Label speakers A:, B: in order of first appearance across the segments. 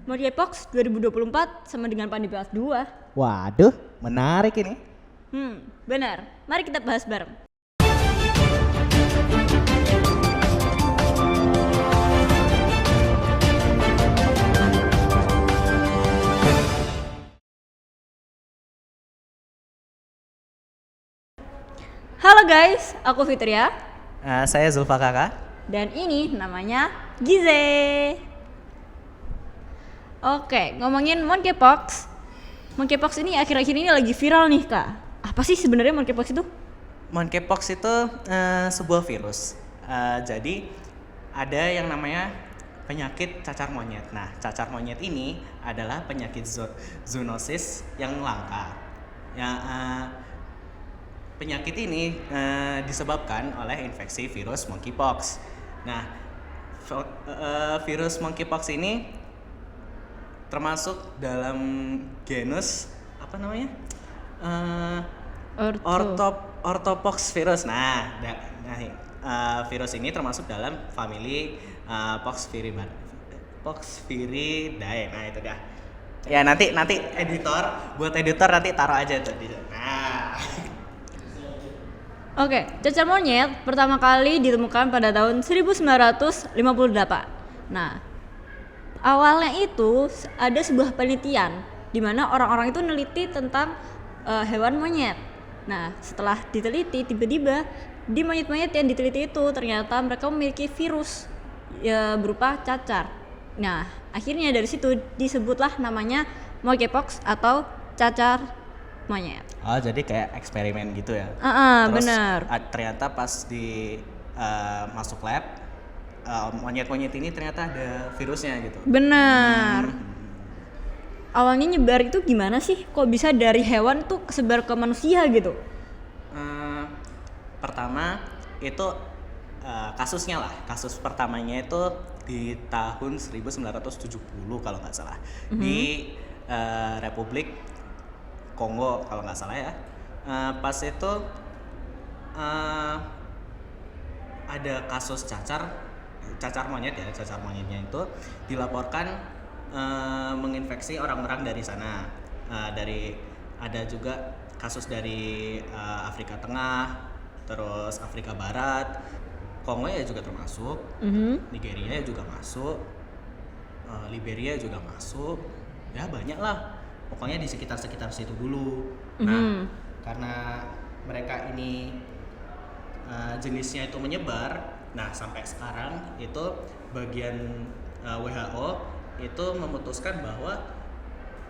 A: Monkeypox 2024 sama dengan pandemi kelas 2.
B: Waduh, menarik ini.
A: Benar. Mari kita bahas bareng. Halo guys, aku Fitria.
B: Saya Zulfa Kakak.
A: Dan ini namanya Gize. Oke, ngomongin monkeypox. Monkeypox ini akhir-akhir ini lagi viral nih, Kak. Apa sih sebenarnya monkeypox itu?
B: Monkeypox itu sebuah virus. Jadi ada yang namanya penyakit cacar monyet. Nah, cacar monyet ini adalah penyakit zoonosis yang langka. Penyakit ini disebabkan oleh infeksi virus monkeypox. Nah, virus monkeypox ini termasuk dalam genus apa namanya? Orthopox virus. Virus ini termasuk dalam famili Poxviridae. Nah, itu dah. Ya nanti buat editor nanti taruh aja tuh di. Nah.
A: Oke, cacar monyet pertama kali ditemukan pada tahun 1958. Nah, awalnya itu ada sebuah penelitian di mana orang-orang itu neliti tentang hewan monyet. Nah, setelah diteliti, tiba-tiba di monyet-monyet yang diteliti itu ternyata mereka memiliki virus berupa cacar. Nah, akhirnya dari situ disebutlah namanya monkeypox atau cacar monyet.
B: Oh, jadi kayak eksperimen gitu ya? Terus
A: Benar.
B: Ternyata pas di masuk lab, monyet-monyet ini ternyata ada virusnya gitu.
A: Benar. Awalnya nyebar itu gimana sih? Kok bisa dari hewan tuh kesebar ke manusia gitu?
B: Pertama itu kasusnya lah. Kasus pertamanya itu di tahun 1970 kalau nggak salah. Di Republik Kongo kalau nggak salah ya. Pas itu ada kasus cacar monyet ya. Cacar monyetnya itu dilaporkan menginfeksi orang-orang dari sana. Ada juga kasus dari Afrika Tengah, terus Afrika Barat, Kongo ya juga termasuk, Nigeria juga masuk, Liberia juga masuk, ya banyak lah. Pokoknya di sekitar situ dulu. Nah, karena mereka ini jenisnya itu menyebar, nah sampai sekarang itu bagian WHO itu memutuskan bahwa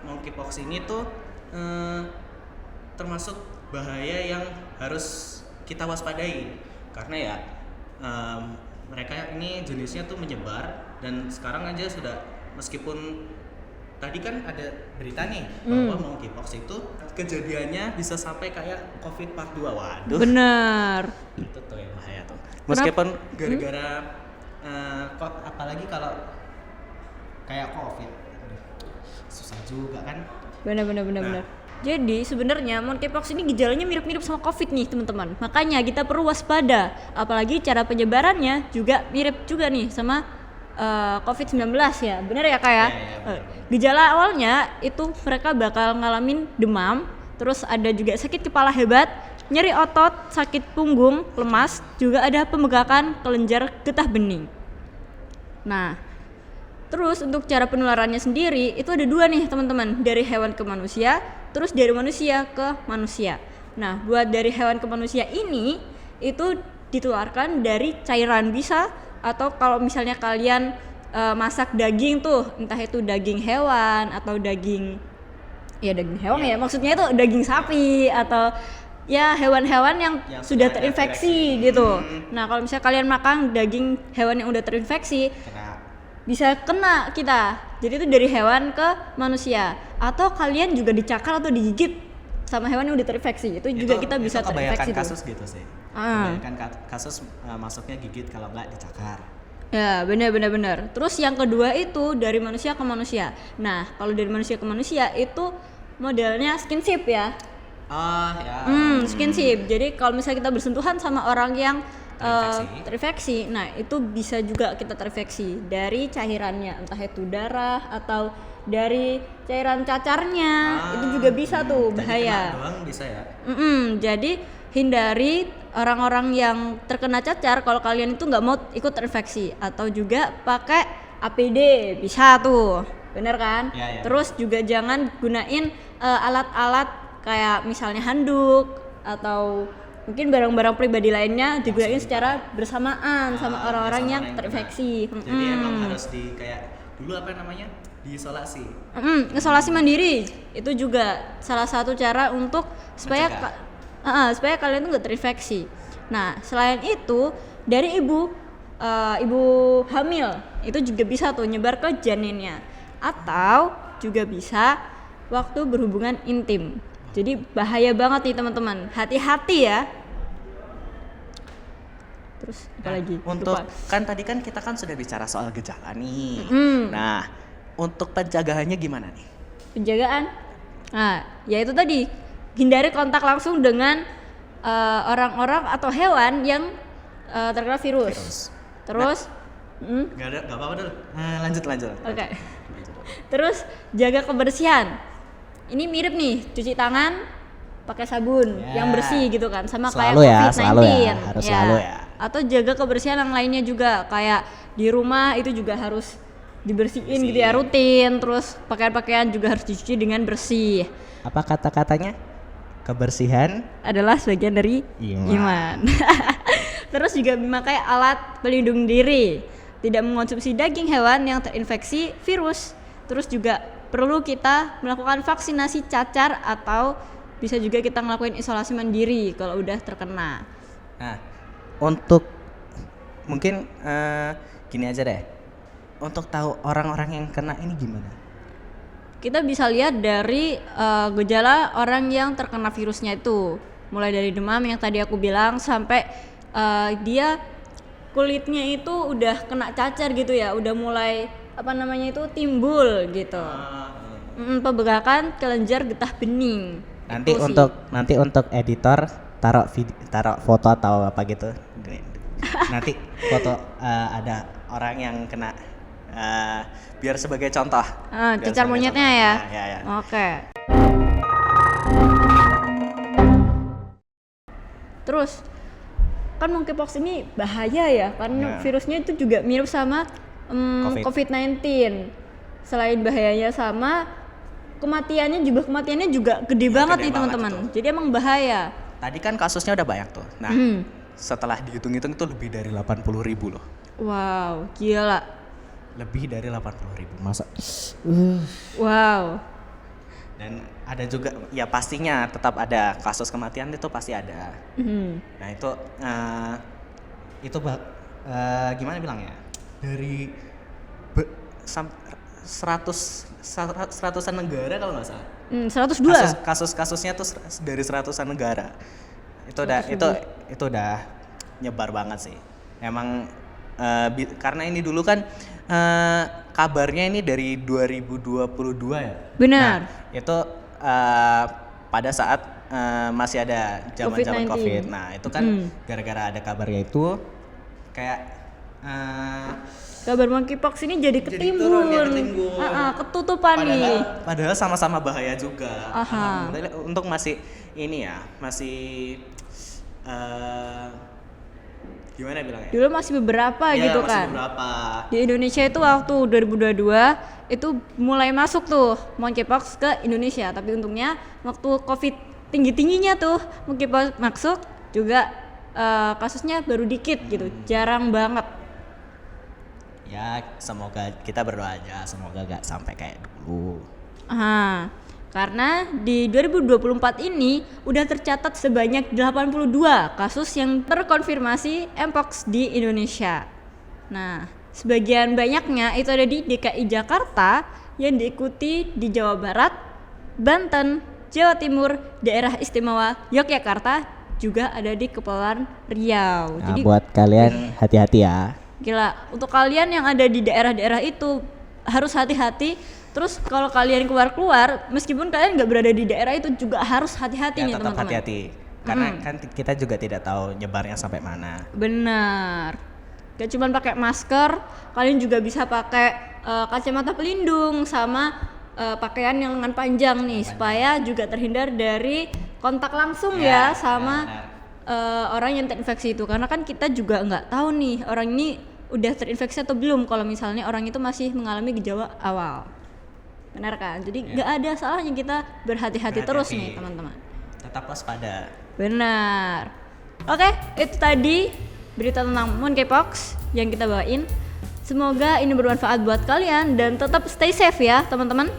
B: monkeypox ini tuh termasuk bahaya yang harus kita waspadai karena ya mereka ini jenisnya tuh menyebar dan sekarang aja sudah meskipun tadi kan ada berita nih bahwa monkeypox itu kejadiannya bisa sampai kayak COVID part 2. Waduh.
A: Benar.
B: Itu tuh yang bahaya tuh. Meskipun gara-gara apalagi kalau kayak COVID. Aduh, susah juga kan.
A: Benar. Jadi sebenarnya monkeypox ini gejalanya mirip-mirip sama COVID nih teman-teman. Makanya kita perlu waspada. Apalagi cara penyebarannya juga mirip juga nih sama COVID-19 ya. Benar ya Kak ya? Gejala awalnya itu mereka bakal ngalamin demam, terus ada juga sakit kepala hebat, nyeri otot, sakit punggung, lemas, juga ada pembengkakan kelenjar getah bening. Nah, terus untuk cara penularannya sendiri itu ada dua nih teman-teman, dari hewan ke manusia, terus dari manusia ke manusia. Nah, buat dari hewan ke manusia ini itu ditularkan dari cairan bisa, atau kalau misalnya kalian masak daging tuh, entah itu daging hewan atau daging hewan ya, maksudnya itu daging sapi atau ya hewan-hewan yang sudah terinfeksi gitu. Nah, kalau misalnya kalian makan daging hewan yang udah terinfeksi, bisa kena kita. Jadi itu dari hewan ke manusia. Atau kalian juga dicakar atau digigit sama hewan yang udah terinfeksi. Itu juga kita bisa terinfeksi.
B: Kebanyakan kasus gitu sih. Kebanyakan kasus masuknya gigit kalau nggak dicakar.
A: Ya, benar. Terus yang kedua itu dari manusia ke manusia. Nah, kalau dari manusia ke manusia itu modelnya skinship ya.
B: Oh ya.
A: Skinship. Jadi kalau misalnya kita bersentuhan sama orang yang terinfeksi. Nah, itu bisa juga kita terinfeksi dari cairannya, entah itu darah atau dari cairan cacarnya. Itu juga bisa tuh bahaya.
B: Jadi kena doang bisa ya.
A: Jadi hindari orang-orang yang terkena cacar kalau kalian itu nggak mau ikut terinfeksi, atau juga pakai APD bisa tuh, bener kan?
B: Ya.
A: Terus juga jangan gunain alat-alat kayak misalnya handuk atau mungkin barang-barang pribadi lainnya digunain secara bersamaan sama orang-orang yang terinfeksi.
B: Jadi emang harus kayak dulu apa namanya, diisolasi.
A: Isolasi mandiri itu juga salah satu cara untuk supaya supaya kalian tuh nggak terinfeksi. Nah, selain itu dari ibu hamil itu juga bisa tuh nyebar ke janinnya, atau juga bisa waktu berhubungan intim. Jadi bahaya banget nih teman-teman, hati-hati ya. Terus apa lagi?
C: Untuk kan tadi kan kita kan sudah bicara soal gejala nih. Nah, untuk penjagaannya gimana nih?
A: Penjagaan, nah ya itu tadi, hindari kontak langsung dengan orang-orang atau hewan yang terkena virus. Terus,
B: Gak apa-apa dulu.
C: Lanjut.
A: Oke. Terus jaga kebersihan. Ini mirip nih, cuci tangan pakai sabun yang bersih gitu kan, sama
C: Selalu
A: kayak COVID-19.
C: Selalu ya.
A: Atau jaga kebersihan yang lainnya juga, kayak di rumah itu juga harus dibersihin gitu ya, rutin. Terus pakaian-pakaian juga harus dicuci dengan bersih.
C: Apa kata-katanya? Kebersihan
A: Adalah sebagian dari iman. Terus juga memakai alat pelindung diri, tidak mengonsumsi daging hewan yang terinfeksi virus. Terus juga perlu kita melakukan vaksinasi cacar, atau bisa juga kita ngelakuin isolasi mandiri kalau udah terkena.
C: Nah, untuk mungkin gini aja deh. Untuk tahu orang-orang yang kena ini gimana?
A: Kita bisa lihat dari gejala orang yang terkena virusnya itu, mulai dari demam yang tadi aku bilang sampai dia kulitnya itu udah kena cacar gitu ya, udah mulai timbul gitu. Pembegakan, kelenjar, getah bening.
C: Nanti untuk editor taruh foto atau apa gitu. Nanti foto ada orang yang kena biar sebagai contoh.
A: Cacar monyetnya ya.
C: Ya.
A: Oke. Terus kan monkeypox ini bahaya ya, karena virusnya itu juga mirip sama COVID-19. Selain bahayanya sama, kematiannya juga gede banget nih teman-teman. Jadi emang bahaya.
C: Tadi kan kasusnya udah banyak tuh. Nah, setelah dihitung-hitung itu lebih dari 80.000 loh.
A: Wow, gila.
C: Lebih dari 80.000, masa?
A: Wow.
C: Dan ada juga, ya pastinya tetap ada kasus kematian, itu pasti ada. Nah itu gimana bilangnya? Dari seratusan negara kalau nggak salah.
A: 102.
C: Kasusnya tuh dari seratusan negara. Itu udah nyebar banget sih. Emang karena ini dulu kan kabarnya ini dari 2022 ya.
A: Benar.
C: Nah, itu pada saat masih ada zaman-zaman COVID. Nah, itu kan gara-gara ada kabarnya itu kayak
A: kabar monkeypox ini jadi ketimbun. Ketutupan nih.
C: Padahal sama-sama bahaya juga.
A: Alhamdulillah
C: untuk masih gimana bilangnya?
A: Dulu masih beberapa gitu kan.
B: Beberapa.
A: Di Indonesia itu waktu 2022 itu mulai masuk tuh monkeypox ke Indonesia, tapi untungnya waktu COVID tinggi-tingginya tuh monkeypox masuk juga kasusnya baru dikit gitu, jarang banget.
C: Ya, semoga kita berdoa aja semoga gak sampai kayak dulu.
A: Karena di 2024 ini udah tercatat sebanyak 82 kasus yang terkonfirmasi mpox di Indonesia. Nah, sebagian banyaknya itu ada di DKI Jakarta, yang diikuti di Jawa Barat, Banten, Jawa Timur, Daerah Istimewa Yogyakarta, juga ada di Kepulauan Riau.
C: Nah, buat kalian hati-hati ya.
A: Gila, untuk kalian yang ada di daerah-daerah itu harus hati-hati. Terus kalau kalian keluar-keluar, meskipun kalian nggak berada di daerah itu juga harus hati-hati nih
C: tetap
A: teman-teman.
C: hati-hati. Karena kan kita juga tidak tahu nyebarnya sampai mana.
A: Benar. Gak cuman pakai masker, kalian juga bisa pakai kacamata pelindung sama pakaian yang lengan panjang nih, supaya juga terhindar dari kontak langsung ya sama orang yang terinfeksi itu. Karena kan kita juga nggak tahu nih orang ini udah terinfeksi atau belum kalau misalnya orang itu masih mengalami gejala awal. Benar kan? Jadi nggak ada salahnya kita berhati-hati terus nih teman-teman.
C: Tetap waspada.
A: Benar. Oke, itu tadi berita tentang monkeypox yang kita bawain. Semoga ini bermanfaat buat kalian dan tetap stay safe ya teman-teman.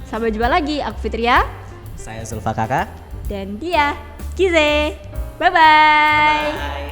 A: Sampai jumpa lagi. Aku Fitria.
C: Saya Zulfa Kakak.
A: Dan dia Kize. Bye-bye.
C: Bye.